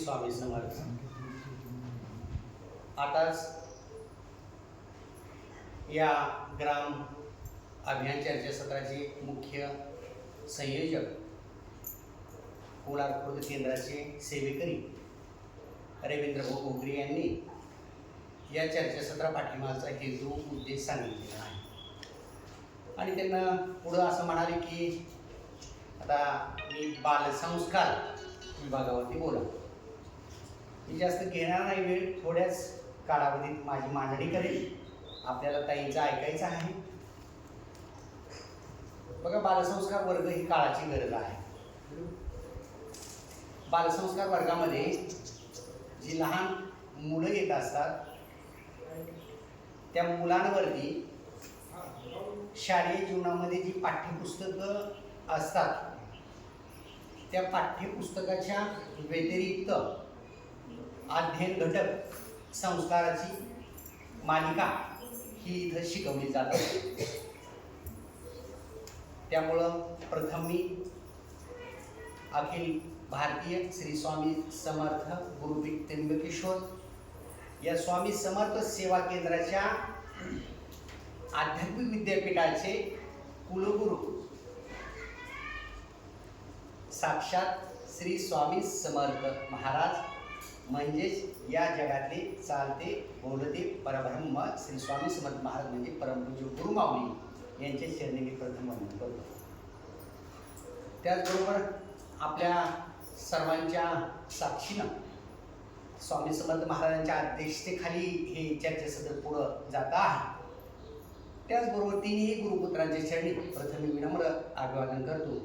स्वामी समर्थ. आताच या ग्राम अभियान चर्चासत्राचे मुख्य संयोजक कोलार खुर्द केंद्राचे सेवेकरी रवींद्र भाऊ घोगरे यांनी या चर्चासत्रा पाठीमागचा हेतू उद्देश सांगितलेला आहे आणि त्यांना पुढं असं म्हणाले की आता मी बालसंस्कार विभागावरती बोला. मी जास्त घेणार नाही वेळ, थोड्याच कालावधीत माझी मांडणी करेल. आपल्याला ताईंचं ऐकायचं आहे. बघा, बालसंस्कार वर्ग ही काळाची गरज आहे. बालसंस्कार वर्गामध्ये जी लहान मुलं येत असतात त्या मुलांवरती शालेय जीवनामध्ये जी पाठ्यपुस्तकं असतात त्या पाठ्यपुस्तकाच्या व्यतिरिक्त अध्ययन घटक संस्काराची मालिका ही इथं शिकवली जाते. त्यामुळं प्रथम मी अखिल भारतीय श्री स्वामी समर्थ गुरुपीठ त्र्यंबकेश्वर या स्वामी समर्थ सेवा केंद्राच्या आध्यात्मिक विद्यापीठाचे कुलगुरू साक्षात श्री स्वामी समर्थ महाराज म्हणजेच या जगातले चालते बोलते परब्रह्म श्री स्वामी समर्थ महाराज म्हणजे परमपूज्य गुरुमाऊली यांच्या चरणी मी प्रथम वंदन करतो. त्याचबरोबर आपल्या सर्वांच्या साक्षीनं स्वामी समर्थ महाराजांच्या अध्यक्षतेखाली हे चर्चासत्र पुढं जात आहे. त्याचबरोबर तिन्ही गुरुपुत्रांच्या चरणी प्रथम मी विनम्र अभिवादन करतो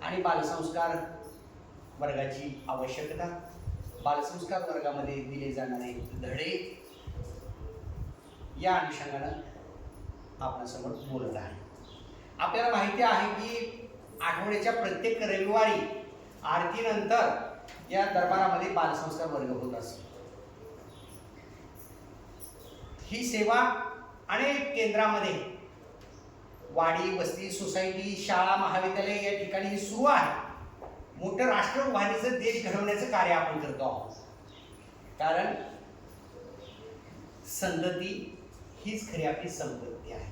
आणि बालसंस्कार वर्गाची आवश्यकता, बालसंस्कार वर्गामध्ये दिले जाणारे धडे या अनुषंगानं आपल्यासमोर बोलत आहे. आपल्याला माहिती आहे की आठवड्याच्या प्रत्येक रविवारी आरतीनंतर या दरबारामध्ये बालसंस्कार वर्ग होत असतो. ही सेवा अनेक केंद्रामध्ये वाडी, वस्ती, सोसायटी, शाळा, महाविद्यालय या ठिकाणी सुरू आहे. मोठं राष्ट्र उभारणीचं, देश घडवण्याचं कार्य आपण करतो आहोत. कारण संतती हीच खरी आपली संपत्ती आहे.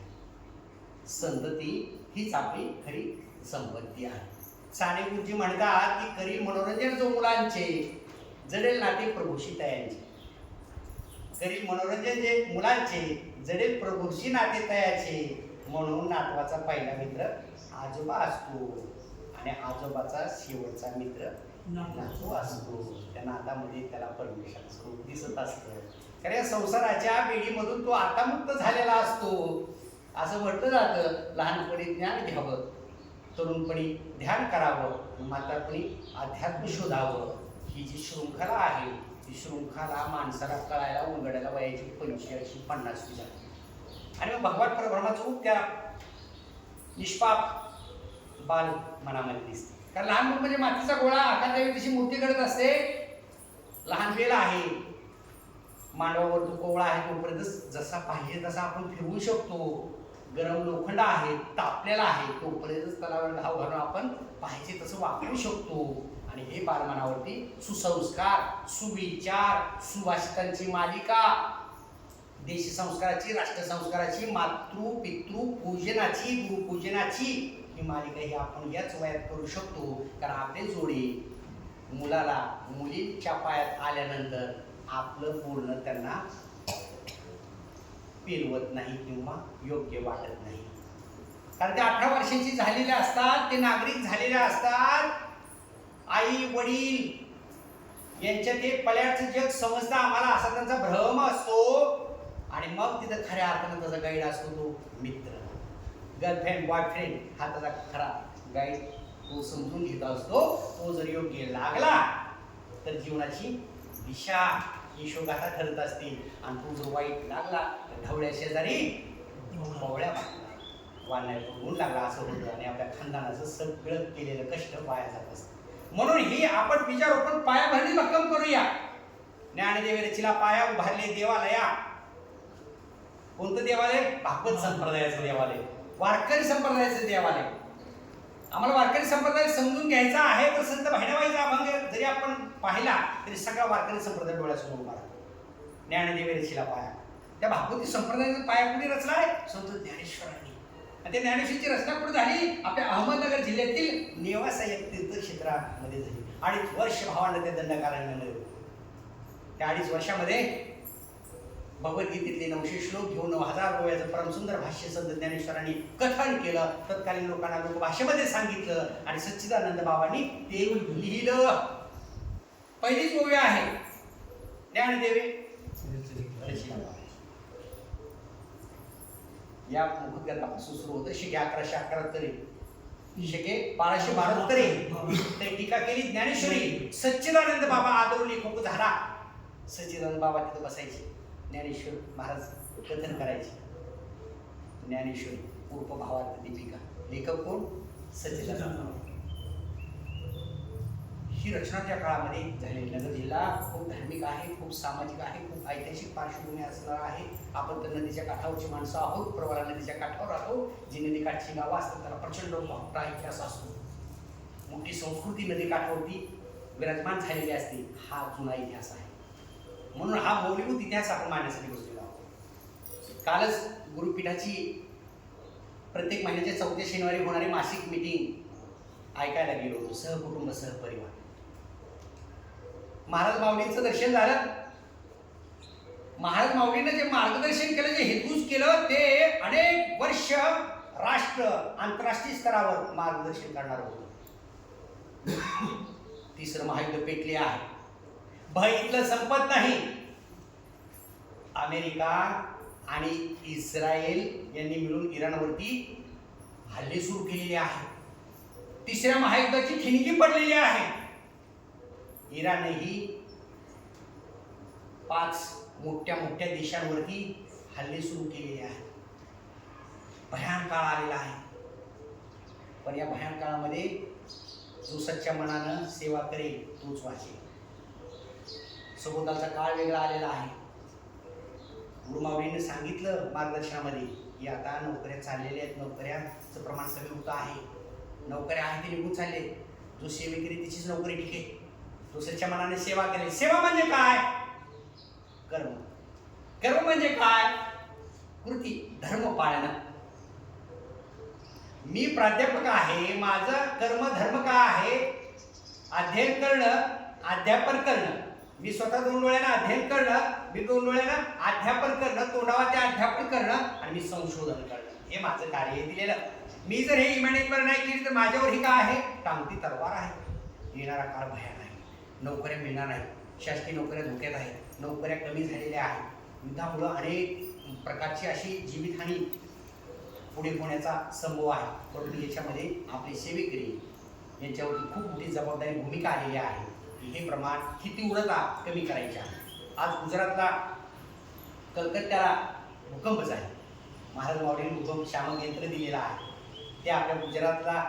संतती हीच आपली खरी संपत्ती आहे. साने गुरुजी म्हणतात की करी मनोरंजन जो मुलांचे, जडेल नाते प्रभूशी तयांचे. करी मनोरंजन जे मुलांचे, जडेल प्रभूशी नाते तयाचे. म्हणून नातवाचा पहिला मित्र आजोबा असतो आणि आजोबाचा शेवटचा मित्र नातू असतो. त्या नातामध्ये त्याला परमेश्वराचं स्वरूप दिसत असतं. कारण या संसाराच्या बेडीमधून तो आता मुक्त झालेला असतो. असं म्हटलं जातं, लहानपणी ज्ञान घ्यावं, तरुणपणी ध्यान करावं, म्हातारपणी अध्यात्म शोधावं. ही जी शृंखला आहे ती शृंखला माणसाला कळायला उलगडायला वयाची 45-50 झाली आणि मग भगवान परब्रह्माचं रूप त्या निष्पाप बाल मनामध्ये दिसते. कारण लहान मूल म्हणजे मातीचा गोळा, आकार तशी मूर्ती घडत असते. लहान वेळ आहे, मांडवावर जो कोवळा आहे तोपर्यंत जसा पाहिजे तसा आपण फिरवू शकतो. गरम लोखंड आहे, तापलेला आहे, तोपर्यंत तलावर घाव घालून आपण पाहिजे तसं वापरू शकतो. आणि हे बालमनावरती सुसंस्कार, सुविचार, सुभाषितांची मालिका, देशसंस्काराची, राष्ट्रसंस्काराची, मातृ पितृ पूजनाची, गुरुपूजनाची ही मालिका ही आपण याच वयात करू शकतो. कारण आपले जोडे मुलाला मुलीच्या पायात आल्यानंतर आपलं बोलणं त्यांना पेलवत नाही किंवा योग्य वाटत नाही. कारण ते 18 वर्षाची झालेले असतात, ते नागरिक झालेले असतात. आई वडील यांच्या ते पल्याचं जग समजतं आम्हाला असा त्यांचा भ्रम असतो. आणि मग तिथं खऱ्या अर्थानं त्याचा गाईड असतो तो मित्र, गर्लफ्रेंड, बॉयफ्रेंड हा त्याचा खरा गाईड. तो समजून घेत असतो. तो जर योग्य लागला तर जीवनाची दिशा यशोगाथा ठरत असते. आणि तो जर वाईट लागला तर ढवळ्या शेजारी मोवळ्या वाढण्याचा गुण लागला असं होतं. आणि आपल्या खानदानाचं सगळं केलेलं कष्ट वाया जात असतं. म्हणून ही आपण बीजारोपण पायाभरणी भक्कम करूया. ज्ञानदेव रचिला पाया उभारले देवालया. कोणतं देवालय? भागवत संप्रदायाचं देवालय, वारकरी संप्रदायाचं देवालय. आम्हाला वारकरी संप्रदाय समजून घ्यायचा आहे तर संत बहिणाबाईचा अभंग जरी आपण पाहिला तरी सगळा वारकरी संप्रदाय डोळ्यासमोर उभा राहतो. ज्ञानदेव रचिला पाया, त्या भागवती संप्रदायाचा पाया कुणी रचलाय? संत ज्ञानेश्वरांनी. आणि त्या ज्ञानेश्वरीची रचना कुठे झाली? आपल्या अहमदनगर जिल्ह्यातील नेवासा या तीर्थक्षेत्रामध्ये झाली. 2.5 वर्ष भावांना त्या दंडकारण्यामध्ये होते. त्या 2.5 वर्षामध्ये भगवद्गीतेतले 900 श्लोक घेऊन 9000 ओव्याचं परमसुंदर भाष्य संत ज्ञानेश्वरांनी कथन केलं. तत्कालीन लोकांना लोकभाषेमध्ये सांगितलं आणि सच्चिदानंद बाबांनी ते लिहिलं. पहिलीच ओवी आहे ज्ञानदेवे या मुखग्रंथापासून सुरू होतं. शके 1171 शके 1272 ते टीका केली ज्ञानेश्वरी. सच्चिदानंद बाबा आदरून लेखक झाला. सच्चिदानंद बाबा तिथं बसायचे, ज्ञानेश्वर महाराज कथन करायचे. ज्ञानेश्वरी उर्फ भावार्थ दीपिका. लेखक कोण? सच्चिदानंद. ही रचना त्या काळामध्ये झालेली. नगर जिल्हा खूप धार्मिक आहे, खूप सामाजिक आहे, खूप ऐतिहासिक पार्श्वभूमी असणार आहे. आपण तर नदीच्या काठावरची माणसं आहोत, प्रवरा नदीच्या काठावर राहतो. जी नदी काठची गावं असतात त्याला प्रचंड मोठा इतिहास असतो. मोठी संस्कृती नदी काठावरती विराजमान झालेली असते. हा जुना इतिहास आहे. म्हणून हा मौलिक इतिहास आपण मांडण्यासाठी बसलेलो आहोत. कालच गुरुपीठाची प्रत्येक महिन्याच्या 4थ्या शनिवारी होणारी मासिक मीटिंग ऐकायला गेलो होतो, सहकुटुंब सहपरिवार. महाराज माऊलींचं दर्शन झालं. महाराज माऊलीनं जे मार्गदर्शन केलं, जे हेतूच केलं, ते अनेक वर्ष राष्ट्र आंतरराष्ट्रीय स्तरावर मार्गदर्शन करणार होतं. 3रं महायुद्ध पेटले आहे. भय इथलं संपत नाही. अमेरिका आणि इस्रायल यांनी मिळून इराणवरती हल्ले सुरू केलेले आहेत. 3ऱ्या महायुद्धाची ठिणगी पडलेली आहे. इराणही 5 मोठ्या मोठ्या देशांवरती हल्ले सुरू केलेले आहेत. भयान काळ आलेला आहे. पण या भयान काळामध्ये जो सच्च्या मनानं सेवा करेल तोच वाचेल. सभोवतालचा काळ वेगळा आलेला आहे. गुरुमाऊलींनी सांगितलं मार्गदर्शनामध्ये की आता नोकऱ्या चाललेल्या आहेत, नोकऱ्याचं प्रमाण कमी होतं आहे. नोकऱ्या आहेत ते निघून चालले. जो सेवेकरी त्याचीच नोकरी टिकेल. जो सच्च्या मनाने सेवा करेल. सेवा म्हणजे काय? कर्म. कर्म म्हणजे काय? कृती, धर्म पाळणं. मी प्राध्यापक आहे, माझं कर्म धर्म काय आहे? अध्ययन करणं, अध्यापन करणं. मी स्वतः 2 डोळ्यानं अध्ययन करणं, मी 2 डोळ्यानं अध्यापन करणं, तोंडावर ते अध्यापन करणं आणि मी संशोधन करणं. हे माझं कार्य आहे दिलेलं. मी जर हे इमॅनेजमेंट नाही केली तर माझ्यावर ही काय आहे? टांगती तलवार आहे. येणारा काळ भयान आहे. नोकऱ्या मिळणार नाही. शासकीय नोकऱ्या धोक्यात आहेत. नोकऱ्या कमी झालेल्या आहेत. युद्धामुळं अनेक प्रकारची अशी जीवितहानी पुढे होण्याचा संभव आहे. परंतु याच्यामध्ये आपले सेवेकरी यांच्यावरती खूप मोठी जबाबदारी भूमिका आलेली आहे. हे प्रमाण ही तीव्रता कमी करायची आहे. आज गुजरातला कलकत्त्याला भूकंपच आहे. महाराज माऊलींनी भूकंप शामक यंत्र दिलेलं आहे. ते आपल्या गुजरातला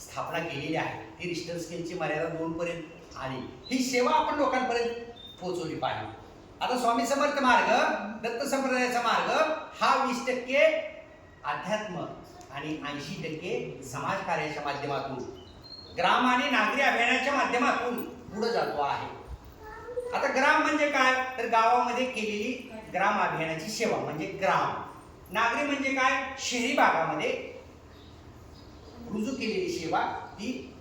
स्थापना केलेली आहे. ती रिश्टर स्केलची मर्यादा 2 पर्यंत आली. ही सेवा आपण लोकांपर्यंत पोहोचवली पाहिजे. आता स्वामी समर्थ मार्ग, दत्त संप्रदायाचा मार्ग हा 20% अध्यात्म आणि 80% समाज कार्याच्या माध्यमातून, ग्राम आणि नागरी अभियानाच्या माध्यमातून पुढे जातो आहे. आता ग्राम म्हणजे काय? तर गावामध्ये केलेली ग्राम अभियानाची सेवा म्हणजे ग्राम. नागरी म्हणजे काय? शहरी भागामध्ये रुजू केलेली सेवा, ती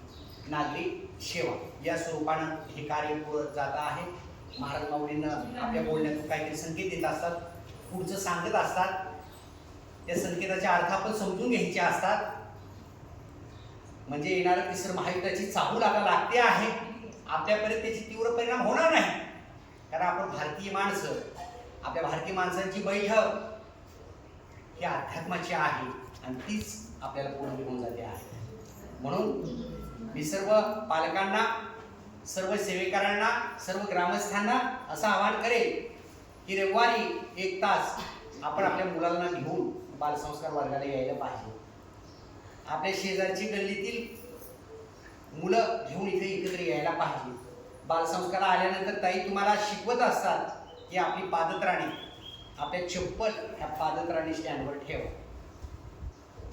नागरी सेवा. या स्वरूपानं हे कार्य पुढे जात आहे. महाराज माऊलींना आपल्या बोलण्यातून काहीतरी संकेत देत असतात, पुढचं सांगत असतात. त्या संकेताचे अर्थ आपण समजून घ्यायचे असतात. म्हणजे येणाऱ्या 3रं महायुद्धाची चाहूल आता लागते आहे. आपल्यापर्यंत त्याची तीव्र परिणाम होणार नाही, कारण आपण भारतीय माणसं, आपल्या भारतीय माणसांची बैठक ही अध्यात्माची आहे आणि तीच आपल्याला पुढे घेऊन जाते आहे. म्हणून मी सर्व पालकांना, सर्व सेवेकरांना, सर्व ग्रामस्थांना असं आवाहन करेल की रविवारी 1 तास आपण आपल्या मुलांना घेऊन बालसंस्कार वर्गाला यायला पाहिजे. आपल्या शेजारची गल्लीतील मुलं घेऊन इथे एकत्र यायला पाहिजे. बालसंस्कार आल्यानंतर ताई तुम्हाला शिकवत असतात की आपली पादत्राणे, आपल्या चप्पल ह्या पादत्राणे स्टँडवर ठेवा.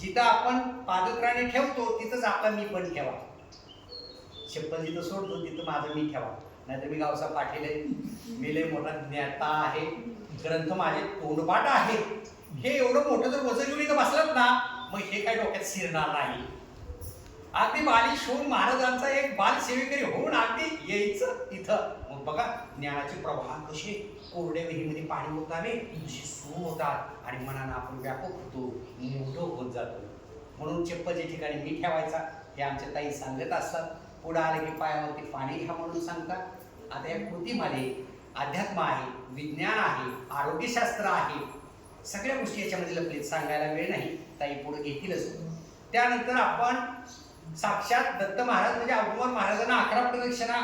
जिथं आपण पादत्राणे ठेवतो तिथंच आपला मी पण ठेवा. चप्पल जिथं सोडतो तिथं माझं मी ठेवा. नाहीतर मी गावचा पाटील आहे, मी लय मोठा ज्ञाता आहे, ग्रंथ माझे तोंडपाठ आहे, हे एवढं मोठं जर वजन घेऊन इथं बसलात ना, मग हे काय डोक्यात शिरणार नाही. अगदी बालिश होऊन महाराजांचा एक बालसेवेकरी होऊन अगदी यायचं इथं. मग बघा ज्ञानाचे प्रवाह कसे कोरड्या विहिरीमध्ये पाणी होतावे तसे सुरू होतात आणि मनानं आपण व्यापक होतो, मोठं होत जातो. म्हणून चप्पलच्या ठिकाणी मी ठेवायचा हे आमच्या ताई सांगत असतात. पुढे आले की पायावरती पाणी घ्या म्हणून सांगतात. आता या कृतीमध्ये अध्यात्म आहे, विज्ञान आहे, आरोग्यशास्त्र आहे, सगळ्या गोष्टी याच्यामध्ये लपलेत, सांगायला वेळ नाही, ताई पुढे घेतीलच. त्यानंतर आपण साक्षात दत्त महाराज म्हणजे औदुंबर महाराजांना 11 प्रदक्षिणा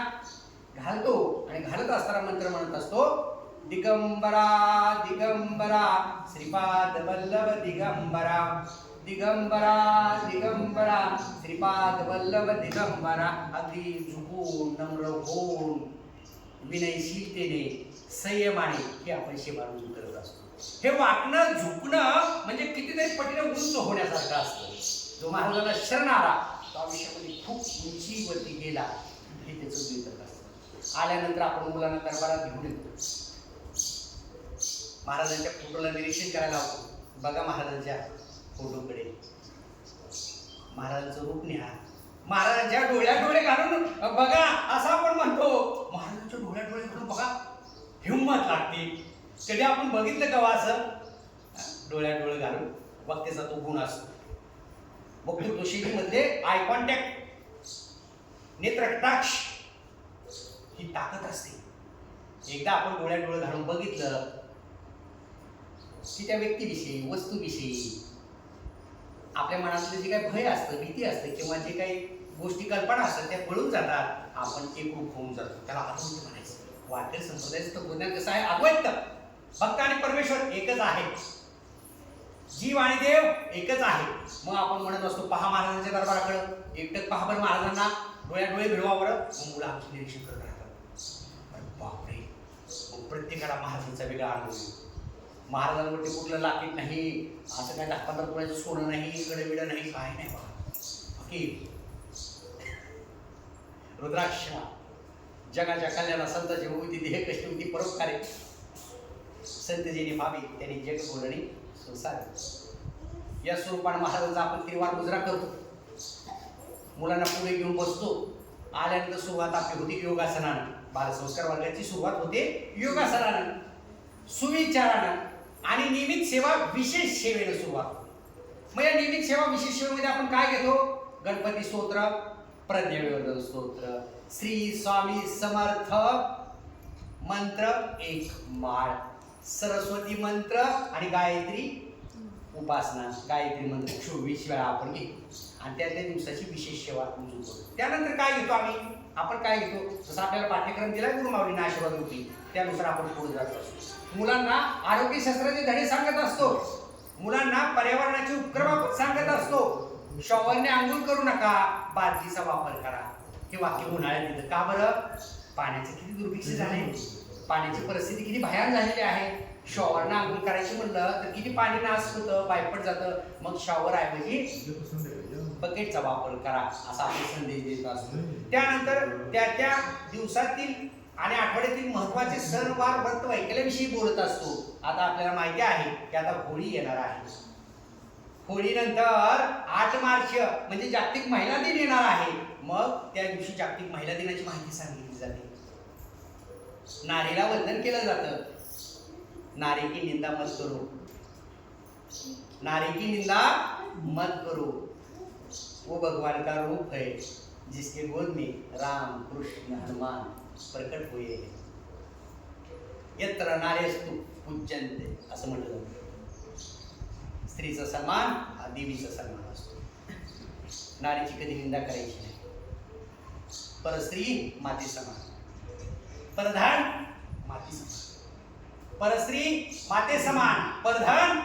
घालतो आणि घालत असताना मंत्र म्हणत असतो, दिगंबरा दिगंबरा श्रीपाद वल्लभ दिगंबरा, दिगंबरा दिगंबरा श्रीपाद वल्लभ दिगंबरा. अगदी झुकून नम्र होऊन विनयशीलतेने संयमाने हे आपण सेवा रुजू करत असतो. हे वाकणं झुकणं म्हणजे कितीतरी पटीने उंच होण्यासारखं असतं. जो महाराजांना शरण आला तो आयुष्यामध्ये खूप उंचीवरती गेला हे त्याचं द्योतक असतं. आल्यानंतर आपण मुलांना दरबारात घेऊन येतो, महाराजांच्या फोटोला निरीक्षण करायला होतो. बघा महाराजांच्या फोटोकडे, महाराजांचं रूप न्या, महाराजांच्या डोळ्यात डोळे घालून बघा असं आपण म्हणतो. महाराजांच्या डोळ्यात डोळे घालून बघा, हिंमत लागते. कधी आपण बघितलं का असं डोळ्यात डोळे घालून? वक्त्याचा तो गुण असतो. वक्तृत्व शैलीमध्ये आय कॉन्टॅक्ट, नेत्रकटाक्ष ही ताकद असते. एकदा आपण डोळ्यात डोळे घालून बघितलं की त्या व्यक्तीविषयी, वस्तूविषयी आपल्या मनातलं जे काही भय असतं, भीती असते किंवा जे काही गोष्टी कल्पना असतात त्या पळून जातात. आपण एकरूप होऊन जातो. त्याला अद्वैत म्हणायचं. वारकरी संप्रदायाचं तत्वज्ञान कसं आहे? अद्वैत. भक्त आणि परमेश्वर एकच आहे, जीव आणि देव एकच आहे. मग आपण म्हणत असतो पहा महाराजांच्या दरबाराकडं, एकटक पहा बरं महाराजांना, डोळ्यात डोळे भिडवा बरं. मग मुलं आमची निरीक्षण करत राहतात. बापरे, मग प्रत्येकाला महाराजांचा वेगळा अनुभव. महाराजांवरती कुठलं लाकीट नाही, असं काय 10-15 तोळ्याचं सोनं नाही, कडविडं नाही, काय नाही बघा. फकीर रुद्राक्ष, जगाच्या कल्याणा संताची होती देह कष्ट होती परोपकारी, संत जेणे भावी त्यांनी जग बोलणी संसार. या स्वरूपाने महाराजांचा आपण त्रिवार मुजरा करतो, मुलांना पुढे घेऊन बसतो. आल्यानंतर सुरुवात आपली होती योगासनानं. बालसंस्कार वर्गाची सुरुवात होते योगासनानं, सुविचारानं आणि नियमित सेवा विशेष सेवेनं सुरुवात होते. मग या नियमित सेवा विशेष सेवेमध्ये आपण काय घेतो? गणपती स्तोत्र, प्रज्ञाविवर्धन स्तोत्र, श्री स्वामी समर्थ मंत्र 1 माळ, सरस्वती मंत्र आणि गायत्री उपासना, गायत्री मंत्र 24 वेळा आपण घेतो आणि त्या दिवसाची विशेष सेवा रुजू करतो. त्यानंतर काय घेतो आपण काय घेतो? जसं आपल्याला पाठ्यक्रम दिला गुरुमाऊलींना आशीर्वाद होती त्यानुसार आपण पुढे जात असतो. मुलांना आरोग्यशास्त्राचे धडे सांगत असतो, मुलांना पर्यावरणाचे उपक्रम आपण सांगत असतो. शॉवरने आंघोळ करू नका, बादलीचा वापर करा. हे वाक्य उन्हाळ्यात दिलं का बरं? पाण्याचे किती दुर्भिक्ष झाले, पाण्याची परिस्थिती किती भयान झालेली आहे. शॉवरनं आंघोळ करायची म्हणलं तर किती पाणी नास होतं, पायपट जातं. मग शॉवर ऐवजी बकेटचा वापर करा असा आपण संदेश देत असतो. त्यानंतर त्या दिवसातील आणि आठवड्यातील महत्वाचे सणवार व्रत वैकल्याविषयी बोलत असतो. आता आपल्याला माहिती आहे की आता होळी येणार आहे. होळीनंतर 8 मार्च म्हणजे जागतिक महिला दिन येणार आहे. मग त्या दिवशी जागतिक महिला दिनाची माहिती सांगितली जाते. नारीला वंदन केलं जातं. नारी की निंदा मत करो, नारी की निंदा मत करो, वो भगवान का रूप है जिसके गोद में राम कृष्ण हनुमान प्रकट हुए हैं. यत्र नार्यस्तु पूज्यन्ते असं म्हटलं जातं. स्त्रीचा सन्मान हा देवीचा सन्मान असतो. नारीची कधी निंदा करायची नाही. परस्त्री माती समान, परधन माती समान. परस्त्री माते समान, परधन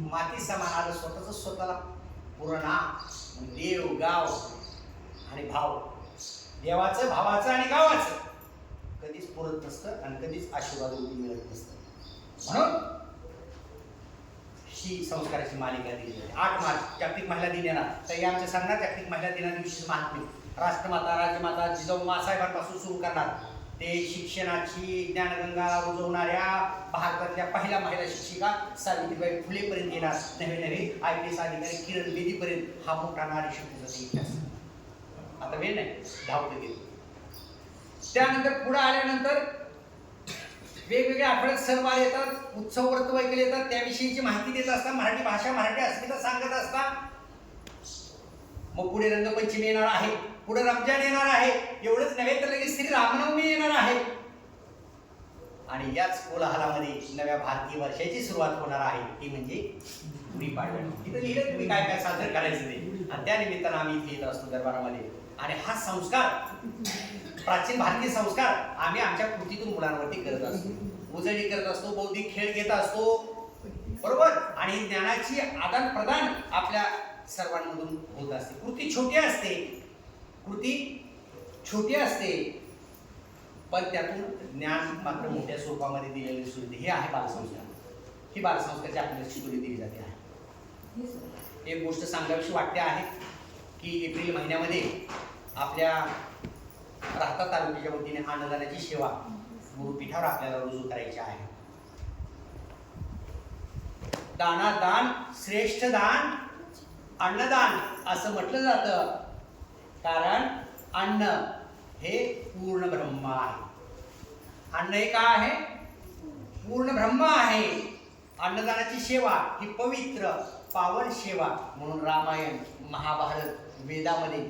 माती समान. आलं स्वतःला पूर्ण नाव, देव, गाव आणि भाव. देवाचं, भावाचं आणि गावाचं कधीच पुरत नसतं आणि कधीच आशीर्वाद मिळत नसतं. म्हणून ही संस्काराची मालिका दिली जाते. 8 मार्च जागतिक महिला दिन येणार, तर या आमच्या सांगणार जागतिक महिला दिनादिवशी महात्म्य राष्ट्रमाता राज्यमाता जिजाऊ मासाहेबांपासून सुरू करणार ते शिक्षणाची ज्ञानगंगा रुजवणाऱ्या भारतातल्या पहिल्या महिला शिक्षिका सावित्रीबाई फुलेपर्यंत येणार, नवे नवे IPS अधिकारी किरण बेदीपर्यंत हा मोठा नारी शक्तीचा इतिहास. आता वेळ नाही, धावते गेली. त्यानंतर पुढे आल्यानंतर वेगवेगळ्या आठवड्यात सणवार येतात, उत्सव व्रत वैकल येतात, त्याविषयीची माहिती देत असतात, मराठी भाषा मराठी अस्मिता सांगत असतात. मग पुढे रंगपंचमी येणार आहे, पुढे रमजान येणार आहे, एवढंच नव्हे तर लगेच श्री रामनवमी येणार आहे. आणि याच कोलाहलामध्ये नव्या भारतीय वर्षाची सुरुवात होणार आहे, ती म्हणजे गुढीपाडवा. तिथं लिहिलं तुम्ही काय काय साजरं करायचं ते, आणि त्या निमित्तानं आम्ही इथे येत असतो दरबारामध्ये. आणि हा संस्कार, प्राचीन भारतीय संस्कार आम्ही आमच्या कृतीतून मुलांवरती करत असतो, उजळणी करत असतो, बौद्धिक खेळ घेत असतो, बरोबर. आणि ज्ञानाची आदान प्रदान आपल्या सर्वांमधून होत असते. कृती छोटी असते, पण त्यातून ज्ञान मात्र मोठ्या स्वरूपामध्ये दिलेले सुद्धा. हे आहे बालसंस्कार. ही बालसंस्कारची आपल्याला शिकवणी दिली जाते आहे. एक गोष्ट सांगावीशी वाटते आहे की एप्रिल महिन्यामध्ये आपल्या राहता तालुक्याच्या वतीने अन्नदानाची सेवा गुरुपीठावर आपल्याला रुजू करायची आहे. दानादान श्रेष्ठ दान अन्नदान असं म्हटलं जातं, कारण अन्न हे पूर्ण ब्रह्म आहे. अन्न हे काय आहे? पूर्ण ब्रह्म आहे. अन्नदानाची सेवा ही पवित्र पावन सेवा म्हणून रामायण महाभारत वेदामध्ये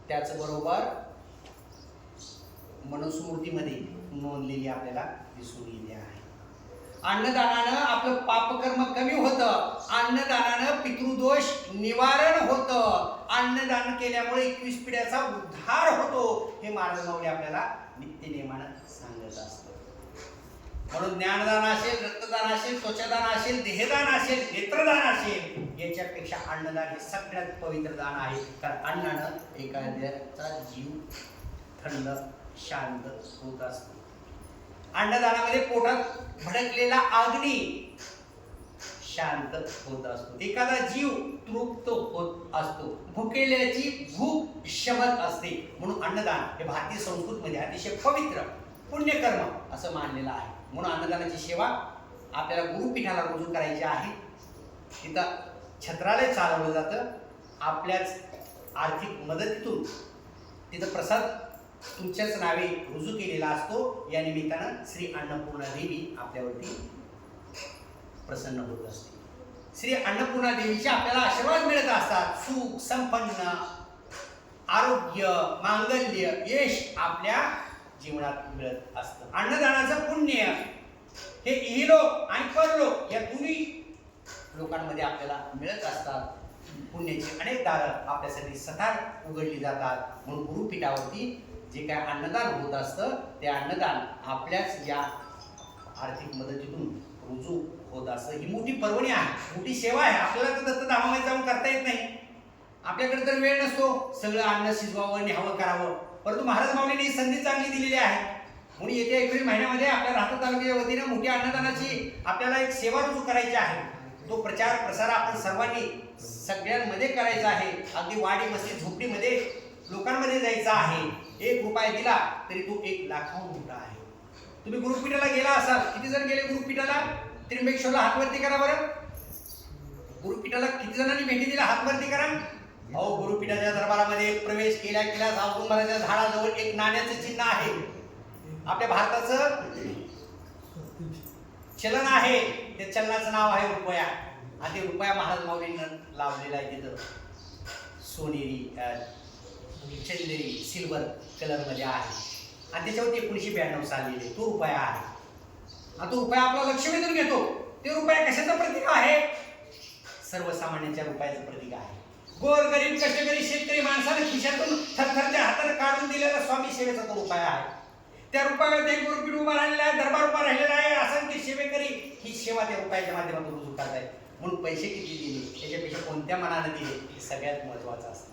त्याचबरोबर मनुस्मृतीमध्ये नोंदलेली आपल्याला दिसून येते आहे. अन्नदानानं आपलं पापकर्म कमी होतं, अन्नदानानं पितृदोष निवारण होतं, अन्नदान केल्यामुळे 21 पिढ्याचा उद्धार होतो, हे महाराज माऊली आपल्याला नित्यनेमानं सांगत असतात. म्हणून ज्ञानदान असेल, रक्तदान असेल, त्वचादान असेल, देहदान असेल, नेत्रदान असेल, याच्यापेक्षा अन्नदान हे सगळ्यात पवित्र दान आहे. कारण अन्नानं एखाद्याचा जीव थंड शांत होत असतो. अन्नदानामध्ये पोटात भडकलेला अग्नी शांत होत असतो, एखादा जीव तृप्त होत असतो, भुकेल्याची भूक शमत असते. म्हणून अन्नदान हे भारतीय संस्कृतीमध्ये अतिशय पवित्र पुण्यकर्म असं मानलेलं आहे. म्हणून अन्नदानाची सेवा आपल्याला गुरुपीठाला रुजू करायची आहे. तिथं छत्रालय चालवलं जातं, आपल्याच आर्थिक मदतीतून तिथं प्रसाद तुमच्याच नावे रुजू केलेला असतो. या निमित्तानं श्री अन्नपूर्णा देवी आपल्यावरती प्रसन्न होत असते. श्री अन्नपूर्णा देवीचे आपल्याला आशीर्वाद मिळत असतात. सुख, संपन्न, आरोग्य, मांगल्य, यश आपल्या जीवनात मिळत असतं. अन्नदानाचं पुण्य हे इहलोक आणि परलोक या दोन्ही लोकांमध्ये आपल्याला मिळत असतात. पुण्याची अनेक दारं आपल्यासाठी सतत उघडली जातात. म्हणून गुरुपीठावरती जे काय अन्नदान होत असतं, ते अन्नदान आपल्याच या आर्थिक मदतीतून रुजू होत असतं. ही मोठी पर्वणी आहे, मोठी सेवा आहे. आपल्याला तर दत्तधामामध्ये जाऊन करता येत नाही, आपल्याकडे तर वेळ नसतो सगळं अन्न शिजवावं, न्यावं, करावं. परंतु महाराज माऊलींनी ही संधी चांगली दिलेली आहे. म्हणून येत्या एप्रिल महिन्यामध्ये आपल्या राहता तालुक्याच्या वतीने मोठ्या अन्नदानाची आपल्याला एक सेवा रुजू करायची आहे. तो प्रचार प्रसार आपण सर्वांनी सगळ्यांमध्ये करायचा आहे. अगदी वाडी मस्जिद झोपडीमध्ये लोकांमध्ये जायचा आहे. 1 रुपया दिला तरी तो 1 लाखाहून मोठा आहे. तुम्ही गुरुपीठाला गेला असाल, किती जण गेले गुरुपीठाला? त्र्यंबकेश्वरला हातवरती करा बरं. गुरुपीठाला किती जणांनी भेटी दिला? हातवरती करा. अहो, गुरुपीठाच्या दरबारामध्ये प्रवेश केल्या औदुंबराच्या झाडाजवळ एक नाण्याचं चिन्ह आहे. आपल्या भारताचं चलन आहे, त्या चलनाचं नाव आहे रुपया. आणि ते रुपया महाराज माऊलींना लावलेला आहे. तिथं सोनेरी, चंदेरी, सिल्वर कलरमध्ये आहे. आणि त्याच्यावरती 1992 साली तो रुपया आहे. आणि तो रुपया आपला लक्ष वेधून घेतो. ते रुपया कशाचं प्रतीक आहे? सर्वसामान्यांच्या रुपयाचं प्रतीक आहे. गोरगरीब कष्टकरी शेतकरी माणसाने खिशातून थरथरच्या हाताने काढून दिलेला स्वामी सेवेचा तो रुपया आहे. त्या रुपयामध्ये एक गुरुपीठ उभा राहिलेला आहे, दरबार उभा राहिलेला आहे, असंख्य सेवेकरी ही सेवा त्या रुपयाच्या माध्यमातून रुजू करतायत. म्हणून पैसे किती दिले, त्याच्यापेक्षा कोणत्या मनाने दिले हे सगळ्यात महत्वाचं असतं.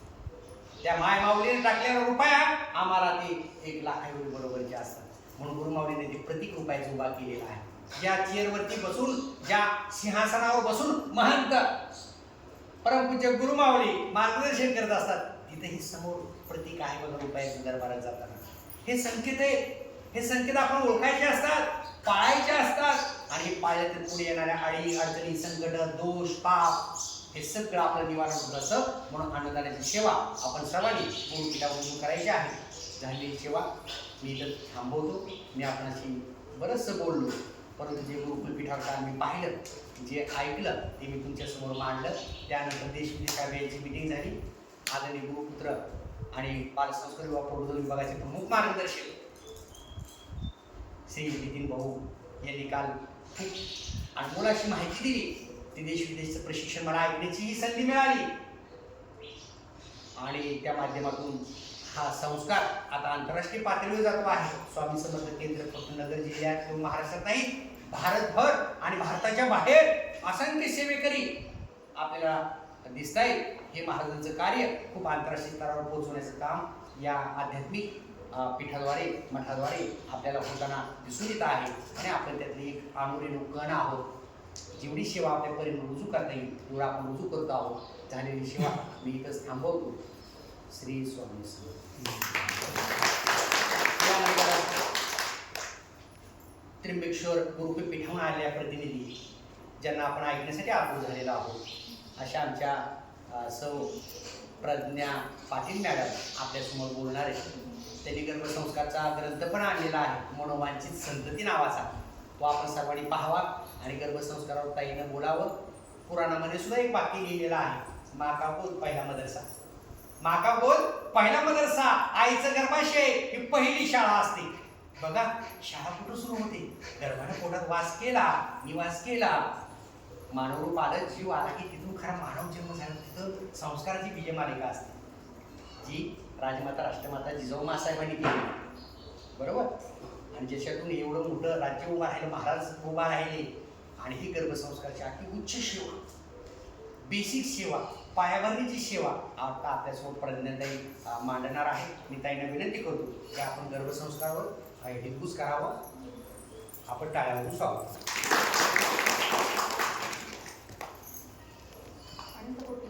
त्या माय माऊलीने टाकलेला रुपया आम्हाला ते 1 लाखाएवढे बरोबरचे असतात. म्हणून गुरु माऊलीने ते प्रतीक रुपयाचा उभा केलेला आहे. ज्या चेअरवरती बसून, ज्या सिंहासनावर बसून महंत परमपूज्य गुरुमावळी मार्गदर्शन करत असतात, तिथे ही समोर प्रतीक आहे बघा रुपयाच्या दरबारात जाताना. हे संकेत आहे, हे संकेत आपण ओळखायचे असतात, पाळायचे असतात. आणि हे पाळले तर पुढे येणाऱ्या अडी अडचणी, संकट, दोष, पाप हे सगळं आपलं निवारण होत असतं. म्हणून अन्नदानाची सेवा आपण सर्वांनी गुरुपीठावरून करायची आहे. झालेली सेवा मी इथं थांबवतो. मी आपणाशी बरंचसं बोललो, परंतु जे गुरुकुलपीठावर आम्ही पाहिलं, जे ऐकलं ते मी तुमच्यासमोर मांडलं. त्यानंतर देश विदेशाची मीटिंग झाली. आदरणीय गुरुपुत्र आणि बालसंस्कार विभाग प्रबोधन विभागाचे प्रमुख मार्गदर्शक श्री नितीन भाऊ यांनी काल खूप अनमोल अशी माहिती दिली. ते देश विदेशचं प्रशिक्षण मला ऐकण्याचीही संधी मिळाली आणि त्या माध्यमातून हा संस्कार आता आंतरराष्ट्रीय पातळीवर जातो आहे. स्वामी समर्थ केंद्र फक्त नगर जिल्ह्यात किंवा महाराष्ट्रात नाही, भारतभर आणि भारताच्या बाहेर असंख्य सेवेकरी आपल्याला दिसत आहेत. हे महाराजांचं कार्य खूप आंतरराष्ट्रीय स्तरावर पोहोचवण्याचं काम या आध्यात्मिक पीठाद्वारे, मठाद्वारे आपल्याला होताना दिसून येत आहे. आणि आपण त्यातले एक अणुरेणू कण आहोत. जेवढी सेवा आपल्यापर्यंत रुजू करता येईल तेवढं आपण रुजू करतो आहोत. झालेली सेवा मी इथंच थांबवतो. श्री स्वामी त्र्यंबकेश्वर गुरुकुल पीठाहून आलेल्या प्रतिनिधी ज्यांना आपण ऐकण्यासाठी आतुर झालेलो आहोत, अशा आमच्या सौ प्रज्ञा पाटील मॅडम आपल्यासमोर बोलणार आहे. त्यांनी गर्भसंस्कारचा ग्रंथ पण आणलेला आहे, मनोवांछित संतती नावाचा. तो आपण सर्वांनी पाहावा आणि गर्भसंस्कारावर ताईनं बोलावं. पुराणामध्ये सुद्धा एक वाक्य लिहिलेलं आहे, माँ का गोद पहिला मदरसा. माँ का गोद पहिला मदरसा, आईचं गर्भाशय ही पहिली शाळा असते. बघा शाळा कुठं सुरू होते? गर्भाने पोटात वास केला, निवास केला, मानवरूप आलं, जीव आला की तिथून खरा मानव जन्म झाला. तिथं संस्काराची बीजमालिका असते, जी राजमाता राष्ट्रमाता जिजाऊ माँसाहेबांनी केली, बरोबर. आणि ज्याच्यातून एवढं मोठं राज्य उभा राहिलं, महाराज उभा राहिले. आणि ही गर्भसंस्कारची अति उच्च सेवा, बेसिक सेवा, पायाभरणीची सेवा आता आपल्यासमोर प्रज्ञाताई मांडणार आहे. मी ताईंना विनंती करतो की आपण गर्भसंस्कारावर हितगुज करावं. आपण टाळ्या वाजवून स्वागत.